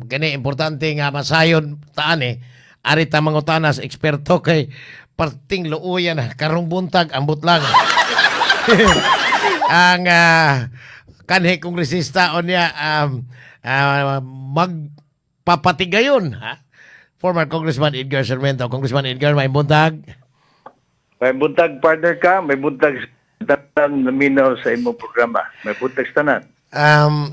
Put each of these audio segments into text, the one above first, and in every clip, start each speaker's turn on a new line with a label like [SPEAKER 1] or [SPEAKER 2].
[SPEAKER 1] Kani importante nga masayon taan ari ta mangutanas eksperto kay parting luuyan karong buntag ambot lang. Ang kanhi kongresista o niya magpapatigayon ha. Former Congressman Edgar Sarmiento. Congressman Edgar, may buntag.
[SPEAKER 2] May buntag partner ka, may buntag tanan naminaw sa imong programa. May buntag tanan.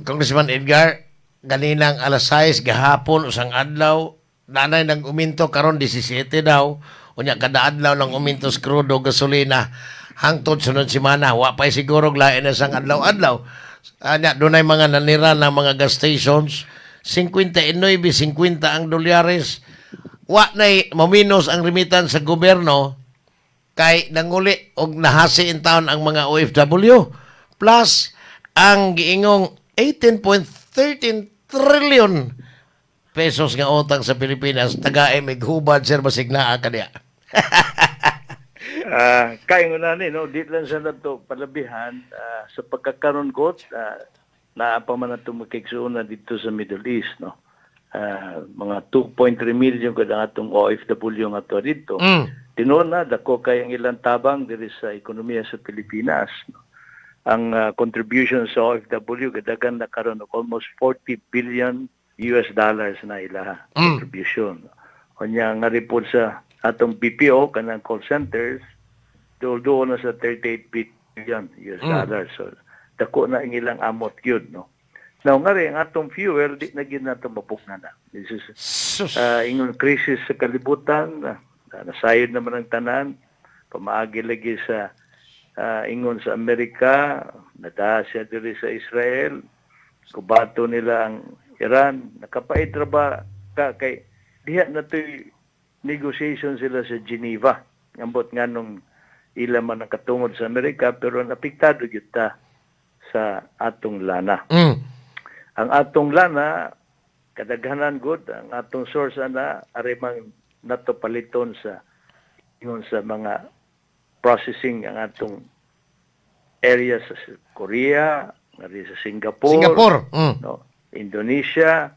[SPEAKER 1] Congressman Edgar, ganinang alas 6 gahapon usang adlaw, nanay nang uminto karon 17 daw. Unya kada adlaw nang uminto sa krudo gasolina hangtod sunod semana. Wa pay siguro lain na sang adlaw-adlaw. Anya dunay mga nanira ng mga gas stations 59.50 ang dolyares. Wa nay maminos ang remittance sa gobyerno kay nanguli og nahasi in town ang mga OFW plus ang giingong 18.13 trillion pesos nga utang sa Pilipinas tagaay mighubad sir basig naa kaniya.
[SPEAKER 2] Kaya nga na no, di lang sa nato palabihan sa pagkakaroon ko na pa man nato makiksuuna dito sa Middle East no. Mga 2.3 million kada atong OFW nga to dito. Tinuod na dako kay ang ilang tabang diri sa ekonomiya sa Pilipinas. No? Ang contribution sa OFW gadagan na karon og almost 40 billion US dollars na ilaha contribution. Unya nga report sa atong BPO kanang call centers doon na sa 38 billion US dollars. So dako na ang ilang amot gyud no. Now nga rin, ang atong fuel, di na gid nato mapukna na. This is ingon krisis sa kalibutan, nasayod naman ang tanan, pamaagi lagi sa ingon sa Amerika, nadasya diri sa Israel, kubato nila ang Iran, nakapait ra ba ka kay diha na to'y negotiation sila sa Geneva. Ambot nga nung ila man nakatungod sa Amerika, pero napiktado gyud ta sa atong lana. Ang atong lana, kadaghanan good, ang atong source na arimang nato paliton sa yun sa mga processing ang atong area sa Korea, ngari sa Singapore, no, Indonesia,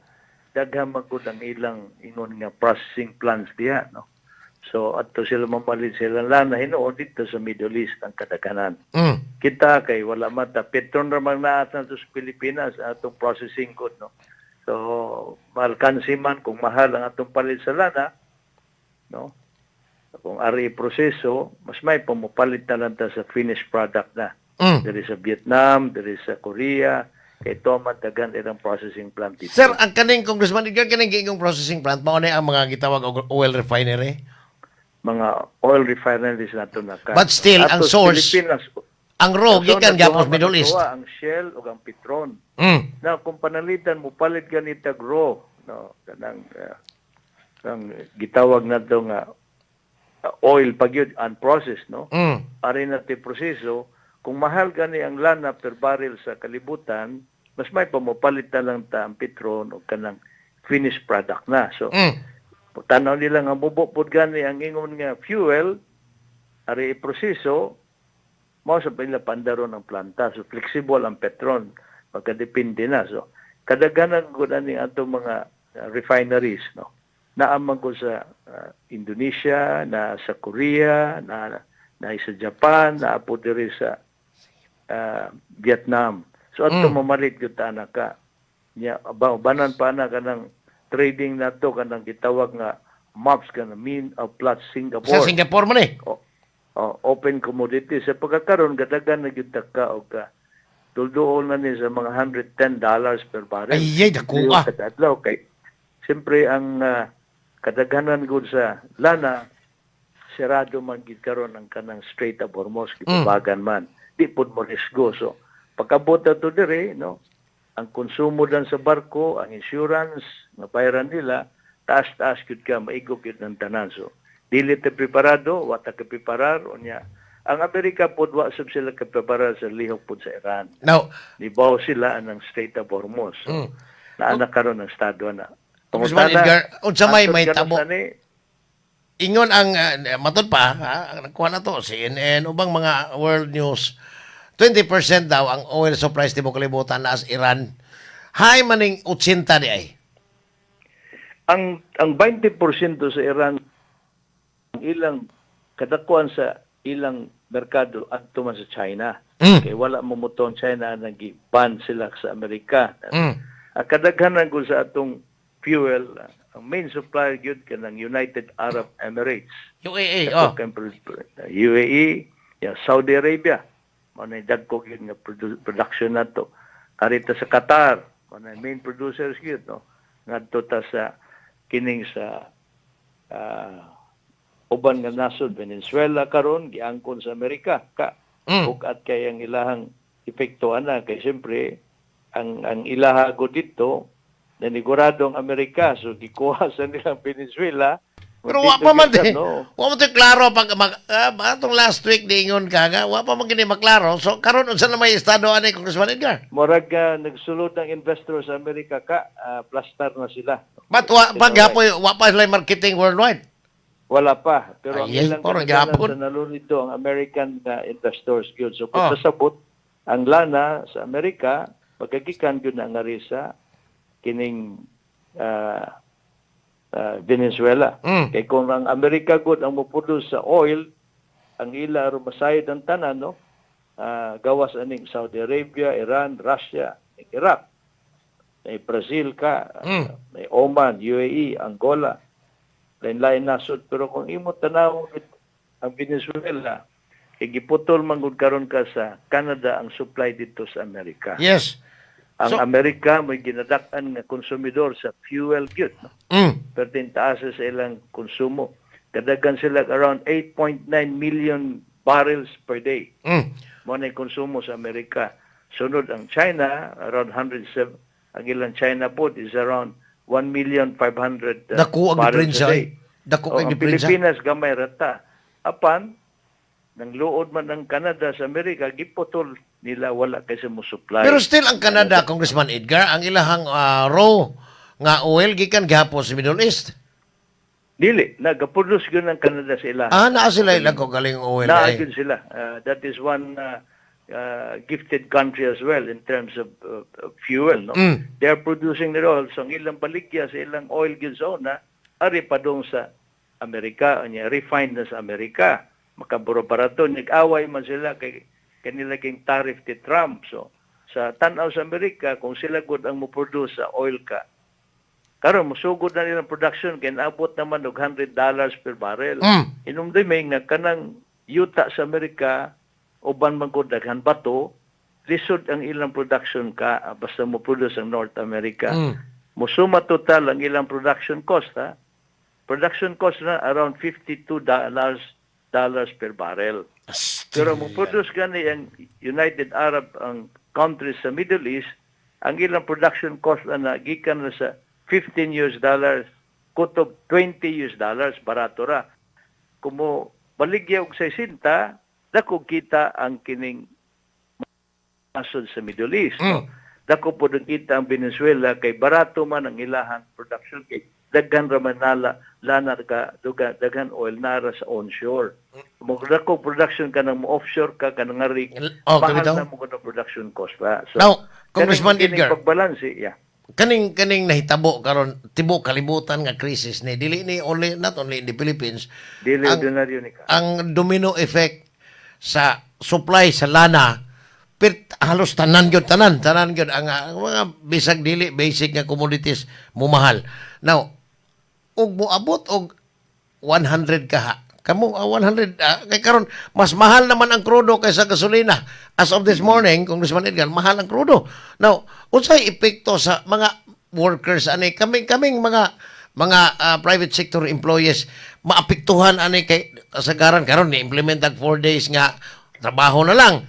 [SPEAKER 2] daghang magud ang ilang ingon nga processing plants diha, no. So ato sila mapalit sila lana hinuon dito sa Middle East ang kadaghanan. Kita kay wala mata petron ramang naat sa Pilipinas atong processing good no. So mahal man kung mahal ang atong palit sa lana no. Kung ari proseso mas may pamupalit na lang ta sa finished product na. Diri sa Vietnam, diri sa Korea, kay man dagan ilang processing plant dito.
[SPEAKER 1] Sir, ang kaning Congressman Edgar kaning giingong processing plant mao na ang mga gitawag og oil refinery.
[SPEAKER 2] Mga oil refineries nato na ka.
[SPEAKER 1] But still ang source
[SPEAKER 2] Pilipinas,
[SPEAKER 1] ang raw gikan gapos Middle East.
[SPEAKER 2] Ang Shell o ang Petron. Na kung panalitan mo palit ganita raw no kanang ang gitawag nato nga oil pagyud unprocessed no. Ari na ti proseso kung mahal gani ang lana per barrel sa kalibutan mas may pamupalit na lang ta ang Petron o kanang finished product na. So tanaw nila nga mubupod gani ang ingon nga fuel ari proseso mao sa pila pandaron ng planta so flexible ang Petron magkadepende na so kadaghanan gud ani ato mga refineries no naamang ko sa Indonesia na sa Korea na sa Japan na apo diri sa Vietnam so ato mamalit gyud ta ka nya banan pa na kanang trading na to kanang gitawag nga MOPS kanang mean of plots Singapore.
[SPEAKER 1] Sa Singapore man
[SPEAKER 2] Open commodity sa pagkakaroon gadagan na gyud ka og tulduol na ni sa mga $110 per barrel.
[SPEAKER 1] Ay dako
[SPEAKER 2] adlaw kay siyempre ang kadaghanan gud sa lana sirado man gid karon ang kanang Strait of Hormuz gibagan man. Di pud mo risgo so pagkabot to dire no ang konsumo dan sa barko, ang insurance, nga bayaran nila, taas-taas yun ka, maigok yun ng tanan. So, dili te preparado, wata ka preparar, unya. Ang Amerika po, wasap sila ka preparar sa lihok po sa Iran.
[SPEAKER 1] Now,
[SPEAKER 2] Nibaw sila ng Strait of Hormuz. So, naanak karon ng estado na.
[SPEAKER 1] Congressman Edgar, unsa may tabo. Ingon ang matod pa, nagkuha na to, CNN, ubang mga world news, 20% daw ang oil supplies tibok kalibutan na as Iran. Hay maning 80 di ay.
[SPEAKER 2] ang 20% sa Iran ang ilang kadakuan sa ilang merkado adto man sa China. Kay wala mo mutong China nag-ban sila sa Amerika. Ang kadaghanan ko sa atong fuel, ang main supplier gyud kanang United Arab Emirates.
[SPEAKER 1] UAE,
[SPEAKER 2] Dako kay UAE, Saudi Arabia. Mao na dagko gyud nga production nato. Karita sa Qatar, mao na main producers gyud no. Ngadto ta sa kining sa uban nga nasod Venezuela karon giangkon sa Amerika ka ug at kay ang ilahang epekto ana kay siyempre ang ilaha go dito nanigurado ang Amerika so gikuha sa nilang Venezuela.
[SPEAKER 1] Pero wa pa man
[SPEAKER 2] Dito,
[SPEAKER 1] wa mo to klaro pag atong last week diingon ka nga wa pa man gini maklaro. So karon unsa na may estado ani Congressman Edgar?
[SPEAKER 2] Murag nagsulod ng investor sa Amerika ka plastar na sila.
[SPEAKER 1] But paghapoy wa pa sila marketing worldwide.
[SPEAKER 2] Wala pa. Pero ang
[SPEAKER 1] Ay,
[SPEAKER 2] ilang
[SPEAKER 1] parang
[SPEAKER 2] kasalanan
[SPEAKER 1] gapon.
[SPEAKER 2] sa nalunito ang American investors yun. So kung sasabot, ang lana sa Amerika, pagkagikan yun na nga rin sa kining Venezuela. Kaya kung ang Amerika good ang mupudos sa oil, ang ila rumasayad ang tanan, no? Gawas aning Saudi Arabia, Iran, Russia, Iraq. May Brazil ka, may Oman, UAE, Angola, lain-lain nasod. Pero kung imo tanaw ang Venezuela, giputol man gud karon ka sa Canada ang supply dito sa Amerika.
[SPEAKER 1] Yes.
[SPEAKER 2] Ang Amerika may ginadak-an nga konsumidor sa fuel gyud, no? Pertintaas sa ilang konsumo. Kadagan sila around 8.9 million barrels per day. Mo na konsumo sa Amerika. Sunod ang China, around 107. Ang ilang China po is around 1,500,000
[SPEAKER 1] Dako ang
[SPEAKER 2] barrels
[SPEAKER 1] diferensya.
[SPEAKER 2] a day.
[SPEAKER 1] Dako ang
[SPEAKER 2] Ang
[SPEAKER 1] diferensya.
[SPEAKER 2] Pilipinas gamay rata. Apan nang luod man ng Canada sa Amerika, giputol nila wala kasi mo supply.
[SPEAKER 1] Pero still ang Canada, Congressman Edgar, ang ilahang raw nga oil gikan gihapon sa Middle East.
[SPEAKER 2] Dili, nagaproduce gyud ng Canada sa ilaha.
[SPEAKER 1] Naa sila ilang ko galing oil.
[SPEAKER 2] Naagin sila. That is one gifted country as well in terms of fuel. No? They are producing their oil. So, ang ilang baligya sa ilang oil zona, ari pa dong sa Amerika, refined na sa Amerika. Makaburo-barato. Nag-away man sila kay kanila king tariff ti Trump. So, sa tanaw sa Amerika, kung sila good ang mo-produce sa oil ka, karon musugod na nilang production kay naabot naman og $100 per barrel. Inumdumi nga kanang yuta sa Amerika uban man gud daghan bato, lisod ang ilang production ka basta mo produce ang North America. Musuma total ang ilang production cost ha. Production cost na around $52 per barrel. Pero mo produce gani ang United Arab ang countries sa Middle East, ang ilang production cost na gikan na sa $15 kutob $20 barato ra. Kumo baligya og 60, dako kita ang kining nasod sa Middle East. No? Dako po din kita ang Venezuela kay barato man ang ilahang production kay daghan ra man lana ka daghan oil nara sa onshore. Mo dako production ka ng offshore ka kanang rig mahal na mo kuno production cost pa. So
[SPEAKER 1] now, Congressman Edgar,
[SPEAKER 2] pagbalanse,
[SPEAKER 1] kaning nahitabo karon tibok kalibutan nga krisis ni dili ni only not only in the Philippines.
[SPEAKER 2] Dili ordinaryo ni ka.
[SPEAKER 1] Ang domino effect sa supply sa lana halos tanan gyud ang mga bisag dili basic nga commodities mumahal. Now, ug moabot og 100 kaha. Kamo 100 kay karon mas mahal naman ang krudo kaysa gasolina. As of this morning, Congressman Edgar, mahal ang krudo. Now, unsay epekto sa mga workers ani kaming mga private sector employees maapektuhan ani kay kasagaran karon ni implement ang 4 days nga trabaho na lang.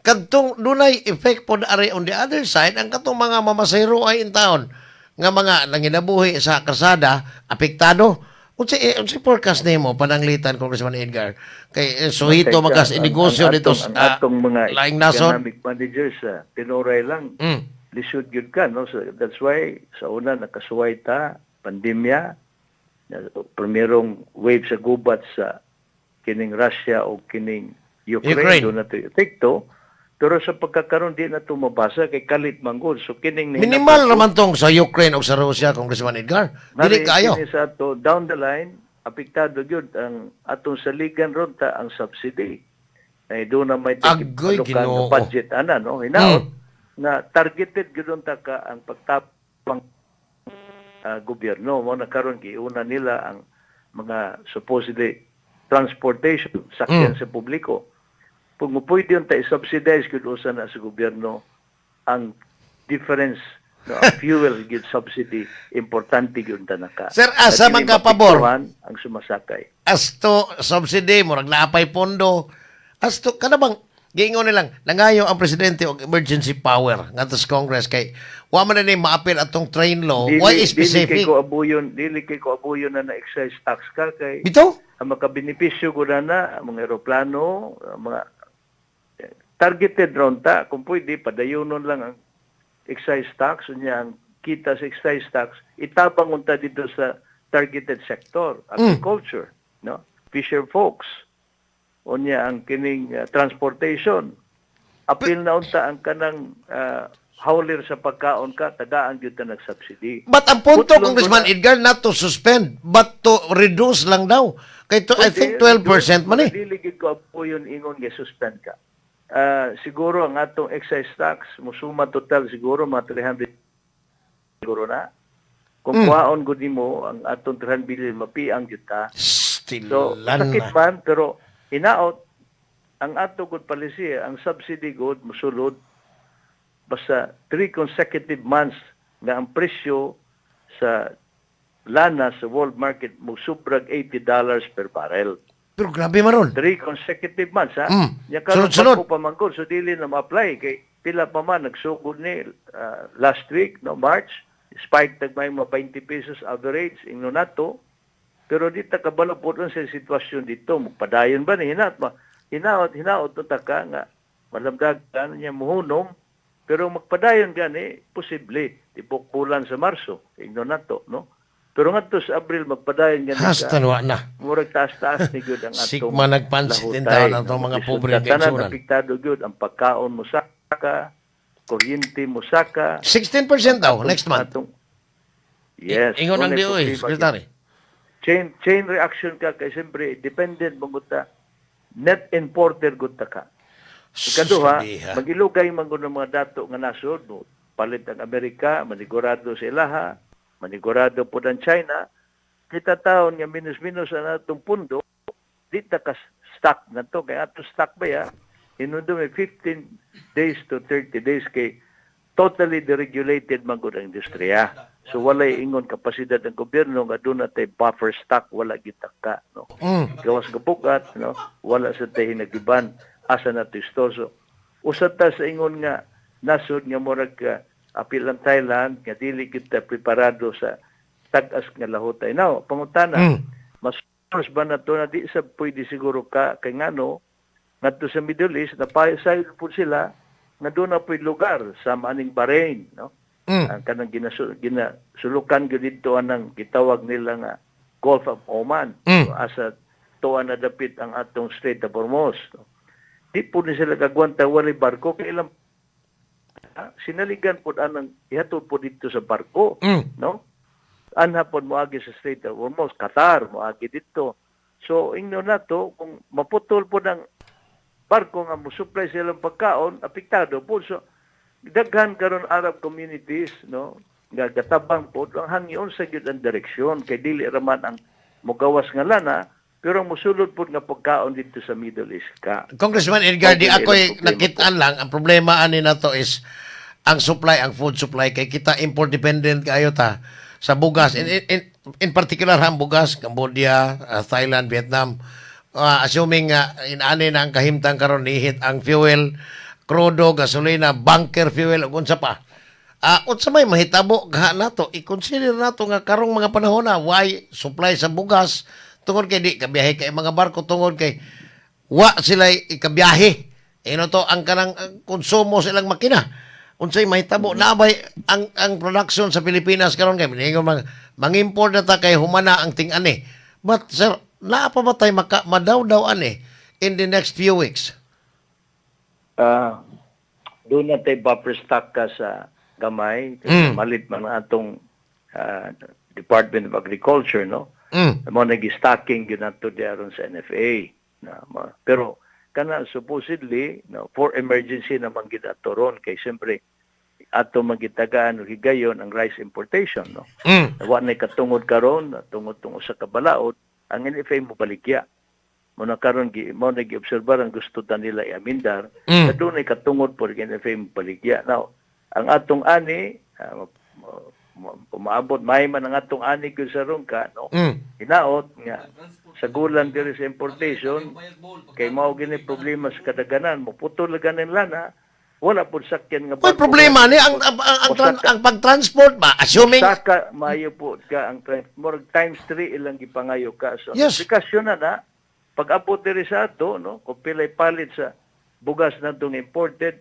[SPEAKER 1] Kadtong dunay effect pod ari on the other side ang katong mga mamasahero ay in town nga mga nanginabuhi sa kalsada apektado. Unsay forecast nimo pananglitan Congressman Edgar kay suhito magas negosyo dito sa
[SPEAKER 2] atong mga
[SPEAKER 1] laing nasod
[SPEAKER 2] economic managers sa tinuray lang lisod gyud ka no, so that's why sa una nakasuway ta pandemya primerong wave sa gubat sa kining Russia o kining Ukraine. Do na to epekto Pero sa pagkakaroon, di na ito mabasa kay kalit manggod. So, kining
[SPEAKER 1] Minimal naman tong sa Ukraine o sa Russia, Congressman Edgar. Dili kayo.
[SPEAKER 2] Kini sa ato, down the line, apektado yun ang atong saligan ron ta ang subsidy. Ay doon na may
[SPEAKER 1] Agoy,
[SPEAKER 2] tikipalukan
[SPEAKER 1] Ginoo.
[SPEAKER 2] ng budget ana no. Hinaot na targeted gyud ta ka ang pagtapang gobyerno mo nakaron giuna nila ang mga supposedly transportation sakyan sa publiko. Kung pwede yun ta i-subsidize gyud usa na sa gobyerno ang difference no, ang fuel gyud subsidy importante gyud ta naka.
[SPEAKER 1] Sir, asa man ka pabor?
[SPEAKER 2] Ang sumasakay.
[SPEAKER 1] As to subsidy, murag naapay pondo. As to, kada bang, giingon nilang, nangayo ang presidente og emergency power nga sa Congress kay wa man na ni maapil atong train law, why is specific?
[SPEAKER 2] Dili kay ko abuyon na excise tax ka kay
[SPEAKER 1] Bito?
[SPEAKER 2] ang makabenepisyo ko na ang mga eroplano, ang mga targeted ron ta, kung pwede, padayonon lang ang excise tax, unya ang kita sa excise tax, itabang unta dito sa targeted sector, agriculture, no? Fisher folks, unya ang kining transportation. Apil na unta ang kanang howler sa pagkaon ka, tagaan yun ta nag-subsidy.
[SPEAKER 1] But ang punto,
[SPEAKER 2] Putlong
[SPEAKER 1] Congressman
[SPEAKER 2] ko na-
[SPEAKER 1] Edgar, not to suspend, but to reduce lang daw. Kay to, I think 12% man eh.
[SPEAKER 2] Diligid ko po yun ingon nga suspend ka. Siguro ang atong excise tax, musuma total siguro mga 300 siguro na. Kung kuhaon gud mo ang atong 300 billion mapiang juta. So,
[SPEAKER 1] Stilan
[SPEAKER 2] sakit
[SPEAKER 1] na.
[SPEAKER 2] man, pero hinaot, ang ato gud policy, ang subsidy gud, musulod, basta 3 consecutive months nga ang presyo sa lana sa world market mo subrag $80 per barrel.
[SPEAKER 1] Pero grabe maron.
[SPEAKER 2] 3 consecutive months, ha? Ya
[SPEAKER 1] Sunod-sunod.
[SPEAKER 2] ko pa man ko, so dili na ma-apply. Kay pila pa man, nagsugod ni last week, no, March, spike tagmay mga 20 pesos average, ingno nato. Pero di ta kabalo po sa sitwasyon dito. Magpadayon ba ni hinaot to taka nga malamdagan niya muhunom. Pero magpadayon gani, posible. Tipok bulan sa Marso, ingno nato, no? Pero nga to sa Abril, magpadayon gani
[SPEAKER 1] Hasta na.
[SPEAKER 2] murag taas-taas ni gyud ang atong
[SPEAKER 1] Sigma nagpansit din taon ang itong mga pobre
[SPEAKER 2] tanan
[SPEAKER 1] kaigsunan.
[SPEAKER 2] apektado gyud ang pagkaon mo saka, kuryente mo saka.
[SPEAKER 1] 16% daw, next month.
[SPEAKER 2] Yes.
[SPEAKER 1] Ingon ang
[SPEAKER 2] Unay
[SPEAKER 1] DOE,
[SPEAKER 2] problema
[SPEAKER 1] Secretary.
[SPEAKER 2] gyud. Chain reaction ka kay siyempre dependent mo ta net importer gud ta ka. Ikaduha,
[SPEAKER 1] Susidiha.
[SPEAKER 2] magilugay man gud ang mga dato nga nasod mo. Palit ang Amerika, manigurado sa ilaha, manigurado po ng China, kita taon nga minus-minus ang atong pundo, di ta ka stock na to. Kaya ato stock ba ya? Inundo may 15 days to 30 days kay totally deregulated man gud ang industriya. So walay ingon kapasidad ng gobyerno nga doon natay buffer stock wala gitaka, no. Gawas gabukat, no. Wala sa tay hinagiban asa na to store. So usad ta sa ingon nga nasod nga murag apil ang Thailand nga dili kita preparado sa tag-as nga lahutay. Now, pangutana, mas source ba na to na di sa pwede siguro ka kay ngano ngadto sa Middle East na sayod po sila nga doon na po lugar sa maning Bahrain, no? Ang kanang ginasulukan gyud dito anang gitawag nila nga Gulf of Oman. So, asa tuwa na dapit ang atong Strait of Hormuz. No? Di po ni sila kagwanta wali barko kay ilang sinaligan po anang ihatod po dito sa barko, no? Anhapon mo agi sa Strait of Hormuz, Qatar mo agi dito. So ingno na to kung maputol po ng barko nga mo supply silang pagkaon, apektado po. So daghan karon Arab communities, no, nga gatabang po ang hangyon sa gyud ang direksyon kay dili raman ang mugawas nga lana pero musulod po nga pagkaon dito sa Middle East ka.
[SPEAKER 1] Congressman Edgar, di
[SPEAKER 2] Okay,
[SPEAKER 1] ako'y
[SPEAKER 2] ilang problema
[SPEAKER 1] nakitaan lang, ang problema ani na to is ang supply, ang food supply, kay kita import dependent kayo ta sa bugas. In particular, ang bugas, Cambodia, Thailand, Vietnam, assuming inani na ang kahimtang karon nihit ang fuel, crudo, gasolina, bunker fuel, ug unsa pa. Unsa may mahitabo gaha nato, i-consider nato nga karong mga panahon na why supply sa bugas tungod kay di kabiyahe kay mga barko tungod kay wa sila ikabiyahe. To ang kanang konsumo silang makina. Unsay mahitabo nabay ang production sa Pilipinas karon kay mingon mang-import na ta kay humana ang ting-ani. But sir, naa pa ba tay madaw-daw ani in the next few weeks?
[SPEAKER 2] doon na tayo buffer stock ka sa gamay, malit man ang atong Department of Agriculture, no? Mo nag-stocking yun nato diaron sa NFA. Pero kana supposedly no, for emergency naman gid ato ron kay siyempre ato magitagaan higayon ang rice importation, no? Wa na katungod karon tungod sa kabalaod ang NFA mo baligya. Mo na karon mo nag-obserbar ang gusto ta nila i-amendar na doon ay katungod por NFA mo baligya. Now, ang atong ani umaabot may man ang atong ani gyud sa rungka, no? Hinaot nga sa gulang diri sa importation kay mao gini problema sa kadaganan mo putol ganin lana wala pud sakyan nga
[SPEAKER 1] May problema ni ang pag-transport ba assuming
[SPEAKER 2] saka maayo po ka ang more times 3 ilang gipangayo ka so
[SPEAKER 1] Yes.
[SPEAKER 2] aplikasyon na pag abot diri sa ato no kung pilay palit sa bugas na itong imported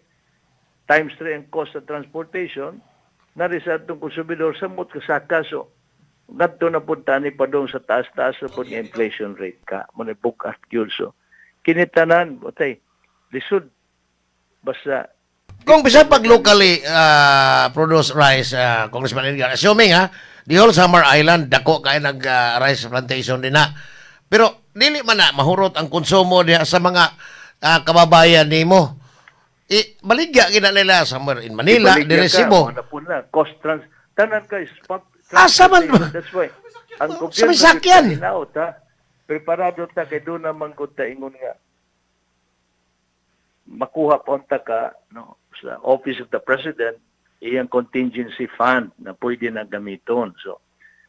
[SPEAKER 2] times 3 ang cost of transportation na rin sa itong konsumidor sa mut kasaka so ngadto na pud tani pa dong sa taas-taas na pud nga inflation rate ka mo na book at yun so kinitanan otay lisod basta
[SPEAKER 1] kung bisa pag locally produce rice, Congressman Edgar, assuming the whole Samar Island, dako kay nag-rice plantation din na. Pero, dili man na, mahurot ang konsumo diya sa mga kababayan nimo. Baligya gina nila somewhere in Manila, di Resibo.
[SPEAKER 2] Cost tanan ka spot
[SPEAKER 1] Asa man ba?
[SPEAKER 2] That's why. Ang
[SPEAKER 1] Sa may sakyan.
[SPEAKER 2] Preparado ta kay doon naman ko ta ingon nga makuha ponta ka no sa Office of the President iyang contingency fund na pwede na gamiton. So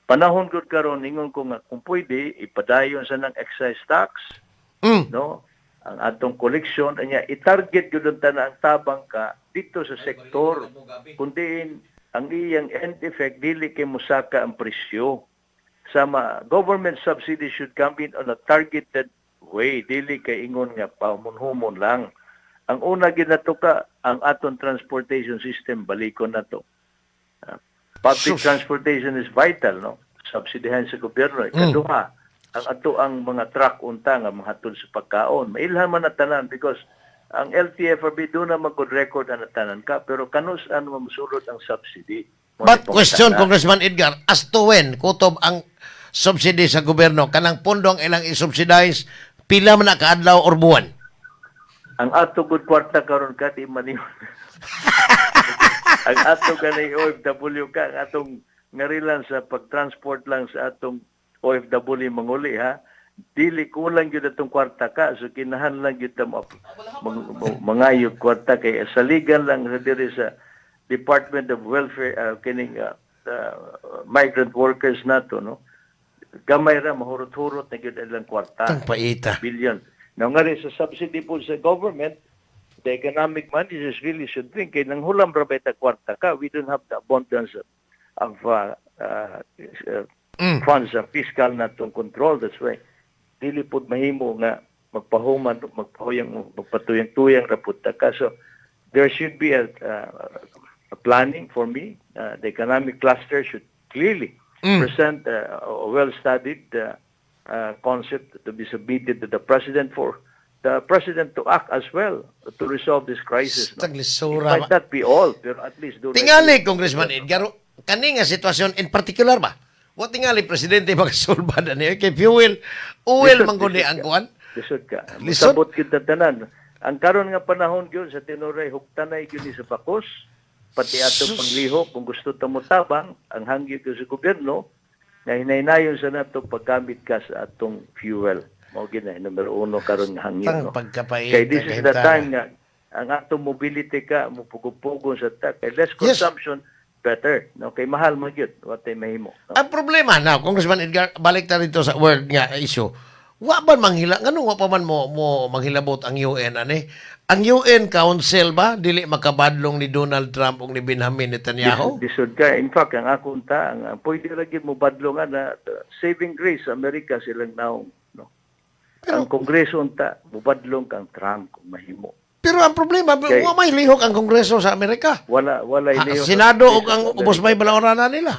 [SPEAKER 2] panahon gud karon ingon ko nga kung pwede ipadayon sa nang excise tax no ang atong collection anya i-target gud ang tanang tabang ka dito sa sektor kundi ang iyang end effect dili kay musaka ang presyo sama government subsidy should come in on a targeted way dili kay ingon nga pamunhumon lang. Ang una ginatuka ang aton transportation system balikon nato. Public transportation is vital, no? Subsidihan sa gobyerno. Ikaduha, ang mga truck unta nga mahatod sa pagkaon. Mailhan man na tanan because ang LTFRB doon na mag-good record na tanan ka pero kanus ano masulod ang subsidy.
[SPEAKER 1] But question, Congressman Edgar, as to when kutob ang subsidy sa gobyerno, kanang pundong ilang i-subsidize, pila man na kaadlaw or buwan?
[SPEAKER 2] Ang ato good kwarta karon ka di man ang ato kanay OFW ka ang atong ngarilan sa pagtransport lang sa atong OFW manguli dili kulang gyud atong kwarta ka so kinahanglan gyud ta mangayog kwarta kay saligan lang sa diri sa Department of Welfare kining migrant workers nato no gamay ra mahurot-hurot na gyud ilang kwarta
[SPEAKER 1] Tang paita.
[SPEAKER 2] billion. Now nga rin sa subsidy po sa government, the economic managers really should think, kaya nang hulam rabeta kwarta ka, we don't have the abundance of funds, fiscal na itong control. That's why, dili po mahimo nga magpatuyang-tuyang raputa ka. So, there should be a planning for me. The economic cluster should clearly present a well-studied concept to be submitted to the President for the President to act as well to resolve this crisis. No? It
[SPEAKER 1] Taglisura.
[SPEAKER 2] might not be all, pero at least do
[SPEAKER 1] Tingali, Congressman Edgar, kani nga sitwasyon in particular ba? Wa tingali presidente magasulba na niya kay fuel, oil mangguni ang kuan.
[SPEAKER 2] Lisod ka.
[SPEAKER 1] Lisod?
[SPEAKER 2] Masabot kita tanan. Ang karon nga panahon gyud sa tinuray huktanay gyud ni sa pakos, pati ato panglihok kung gusto ta mo tabang ang hangyo ko sa gobyerno na hinaynayon sa nato paggamit ka sa atong fuel. Mao gina numero 1 karon nga hangyo.
[SPEAKER 1] Tang
[SPEAKER 2] No?
[SPEAKER 1] pagkapait.
[SPEAKER 2] Kay this is the time nga ang atong mobility ka mo pugog-pugong sa kay less consumption better. No kay mahal mo gyud watay mahimo. No?
[SPEAKER 1] Ang problema na, Congressman Edgar, balik ta rito sa world nga issue. Wa ba manghila ngano wa pa man mo manghilabot ang UN ani? Ang UN Council ba dili makabadlong ni Donald Trump ug ni Benjamin Netanyahu?
[SPEAKER 2] Disod ka. In fact, ang akong ang pwede lagi mo badlongan na saving grace sa Amerika silang naong. No? Ang Kongreso unta, mubadlong kang Trump kung mahimo.
[SPEAKER 1] Pero ang problema, wa may lihok ang Kongreso sa Amerika.
[SPEAKER 2] Wala iliyo.
[SPEAKER 1] Senado ug ang ubos may balaoranan nila.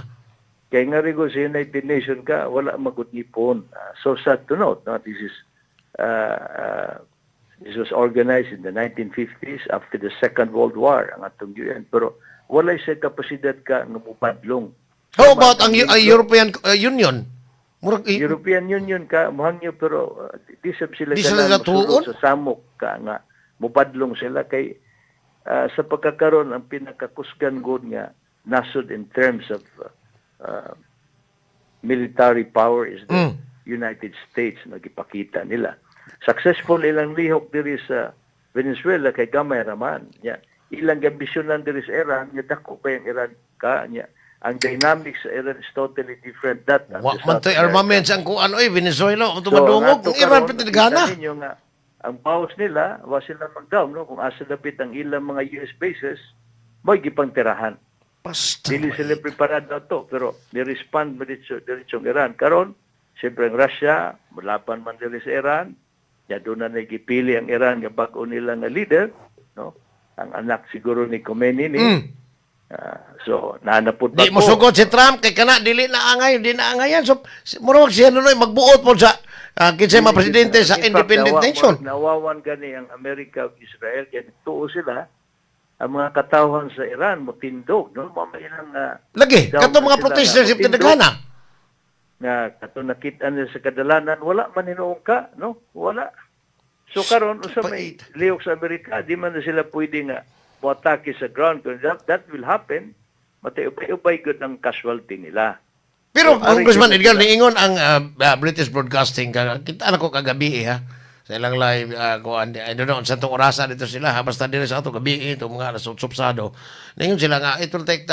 [SPEAKER 2] Kaya nga rin sa United Nations ka, wala magutipon. So sad to note, no? This is This was organized in the 1950s after the Second World War, ang atong UN. Pero wala siya kapasidad ka nga mupadlong.
[SPEAKER 1] How about ang European Union? Murag,
[SPEAKER 2] European Union ka, mahangyo, pero di sila
[SPEAKER 1] Di sila
[SPEAKER 2] ganang
[SPEAKER 1] tuon?
[SPEAKER 2] mosulod sa samok ka nga. Mupadlong sila kay sa pagkakaroon ang pinakakusgan good nga nasod in terms of military power is the United States na gipakita nila. Successful ilang lihok diri sa Venezuela kay gamay raman. Ya. Ilang ambisyonan diri sa Iran, ya dako pa yung Iran ka niya. Ang dynamics sa Iran is totally different that.
[SPEAKER 1] wa man to'y armaments ang kuan oy Venezuela o tumadungog kung Iran pitigana.
[SPEAKER 2] Nga, ang powers nila, wa sila mag-down, no? Kung asa dapit ang ilang mga US bases, may gipang tirahan.
[SPEAKER 1] Basta.
[SPEAKER 2] Dili sila preparado to, pero ni-respond mo dito ang Iran. Karon, siyempre ang Russia, mulapan man dili sa Iran, ya doon na nagipili ang Iran nga bago nila nga leader, no? Ang anak siguro ni Khomeini ni. So, nanapod
[SPEAKER 1] Di mo sugod si Trump kay kana dili na angay, di na angayan. So murag siya nunoy magbuot po sa kinsay mga presidente sa independent nation.
[SPEAKER 2] Nawawan gani ang Amerika ug Israel kay tuo sila ang mga katawhan sa Iran mo tindog, no? Mamailang
[SPEAKER 1] Lagi, kato mga protesters sa tinagana.
[SPEAKER 2] Na kato nakita nila sa kadalanan, wala man hinuong ka, no? Wala. So karon usa may lihok sa Amerika, di man na sila pwede nga moatake sa ground. Kung that will happen, matay-upay good ang casualty nila.
[SPEAKER 1] Pero
[SPEAKER 2] So,
[SPEAKER 1] Congressman
[SPEAKER 2] ari-
[SPEAKER 1] Edgar niingon ang British Broadcasting kita na ko kagabi ha. Sa ilang live kuan I don't know sa tong orasan dito sila ha basta diri sa ato gabi ito mga nasupsado. Ningon sila nga it will take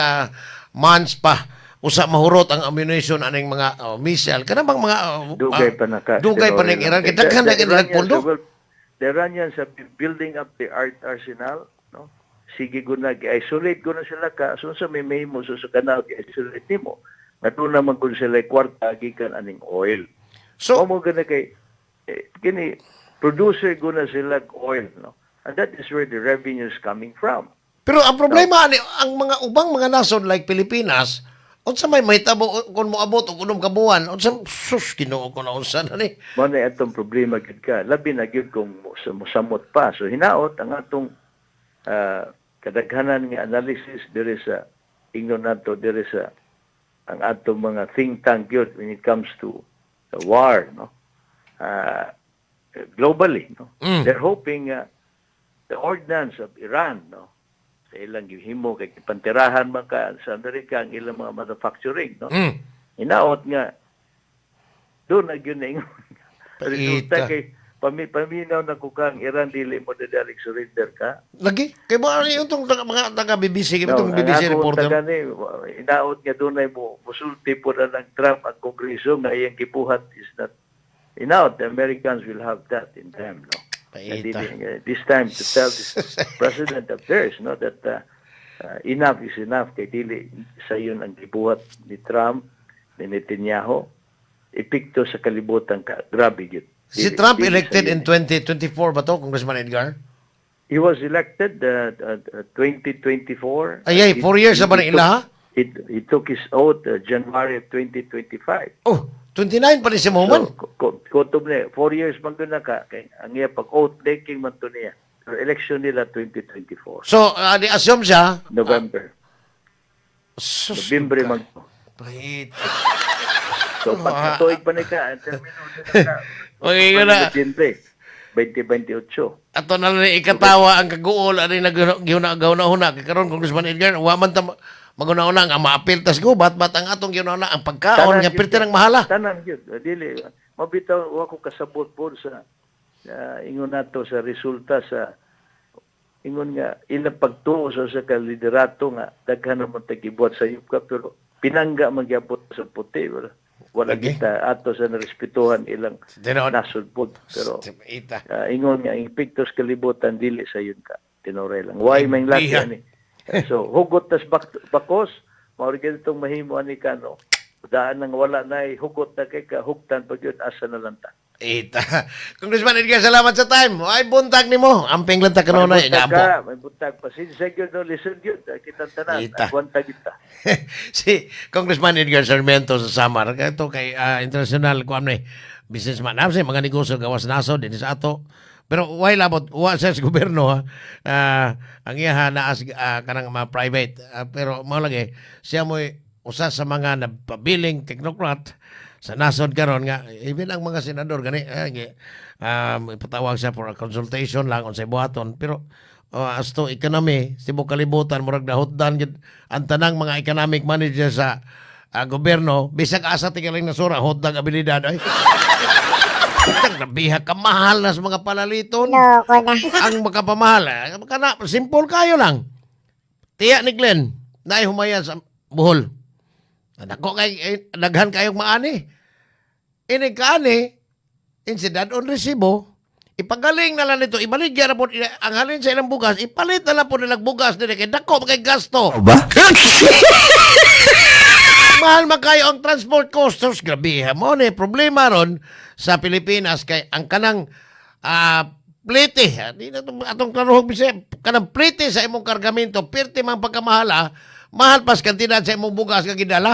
[SPEAKER 1] months pa usa mahurot ang ammunition aning mga missile kanang bang mga
[SPEAKER 2] Dugay pa na ka.
[SPEAKER 1] dugay pa ning Iran kay daghan na kini nagpundo.
[SPEAKER 2] The Iranians have been building up the arsenal, no? Sige guna i-isolate guna sila ka so sa may mo so sa kanal i-isolate nimo. Natuna man kun sila kwarta gikan aning oil.
[SPEAKER 1] So
[SPEAKER 2] mo gana kay kini producer guna sila oil, no? And that is where the revenue is coming from.
[SPEAKER 1] pero ang problema ani ang mga ubang mga nasod like Pilipinas unsa may mahitabo kun moabot og unom ka buwan unsa sus Ginoo ko na unsa na ni.
[SPEAKER 2] Mo na atong problema gid ka. Labi na gyud kung mosamot pa. So hinaot ang atong kadaghanan nga analysis diri sa ingnon nato diri sa ang atong mga think tank yun when it comes to the war, no? Globally, no? They're hoping the ordinance of Iran, no? Sa ilang gihimo kay pantirahan man ka sa Amerika ang ilang mga manufacturing, no? Hinaot nga doon na yun na ingon. Resulta kay paminaw na kukang Iran dili mo dadalig surrender ka.
[SPEAKER 1] Lagi kay mo ano yung mga taga BBC itong BBC reporter.
[SPEAKER 2] Inaot nga doon ay mo musulti po na ng Trump ang Kongreso nga iyang kipuhat is not inaot. The Americans will have that in time, no? This time to tell this president of theirs, no, that enough is enough kay dili sa yun ang kipuhat ni Trump, ni Netanyahu, ipikto sa kalibutan ka. Grabe yun.
[SPEAKER 1] Si Trump elected in 2024 ba to, Congressman Edgar?
[SPEAKER 2] He was elected 2024.
[SPEAKER 1] Ay, 4 years na ba na ila, ha?
[SPEAKER 2] He took his oath January of 2025.
[SPEAKER 1] Oh, 29 pa rin si Moman.
[SPEAKER 2] So, kutob na 4 years man doon na ka. Kay, ang iya pag-oath taking man to niya. Pero election nila 2024.
[SPEAKER 1] So, di-assume siya.
[SPEAKER 2] November.
[SPEAKER 1] Sus,
[SPEAKER 2] November man to.
[SPEAKER 1] Pahit.
[SPEAKER 2] So, pag tuig pa na ka, ang termino nila
[SPEAKER 1] Okay, yun na.
[SPEAKER 2] 2028.
[SPEAKER 1] Ato na lang ikatawa ang kaguol ano yung nagaw-na-una. Karon Congressman Edgar, waman ta maguna-una ang maapil tas gubat bat ang atong ginauna ang pagkaon nga pirti ng mahala.
[SPEAKER 2] Tanan gyud. Dili mabitaw wa ko kasabot po sa ingon nato sa resulta sa ingon nga ilang pagtuo sa liderato nga daghan naman tagibuhat sa yuka pero pinangga magyabot sa puti wala kita ato sa narespetuhan ilang nasod po pero ingon nga impiktos kalibutan dili sa yun ka tinore lang why may lati ani. So hugot tas bakos mao gyud itong mahimo ani kano daan nang wala na hugot na kay kahugtan pag yun asa na lang ta.
[SPEAKER 1] Congressman Edgar, salamat sa time. Ay buntag nimo. Amping lang ta kanunay
[SPEAKER 2] gapo. May buntag pa since gyud no listen gyud kita tanan. Buntag kita.
[SPEAKER 1] Si Congressman Edgar Sarmiento sa Samar kato kay international kuan ni businessman. Sa mga negosyo gawas naso din sa ato Pero why labot wa sa gobyerno ha. Ang iya na as kanang mga private. Pero mao lagi siya mo usa sa mga nagpabiling technocrat sa nasod karon nga even ang mga senador gani ipatawag siya for a consultation lang unsay buhaton pero as to economy tibok kalibutan murag nahutdan gid ang tanang mga economic manager sa gobyerno bisag asa tigaling nasura hutdag abilidad ay nabiha ka mahal na sa mga palaliton.
[SPEAKER 3] Loko na.
[SPEAKER 1] Ang makapamahal. Kana, simple kayo lang. Tiya ni Glenn, na humaya sa buhol. Nako kay daghan kayong maani. Ini kaani, insidad on resibo, ipagaling na lang nito, ibaligyan na po, ang halin sa ilang bugas, ipalit na lang po nilang bugas nila, kay dako kay gasto.
[SPEAKER 4] Ba?
[SPEAKER 1] Mahal man kayo ang transport costos. Grabe, mo ni problema ron sa Pilipinas kay ang kanang plite. Di na atong klarohog bisaya. Kanang plite sa imong kargamento, pirti man pagkamahala, mahal pas kantidad sa imong bugas nga gidala.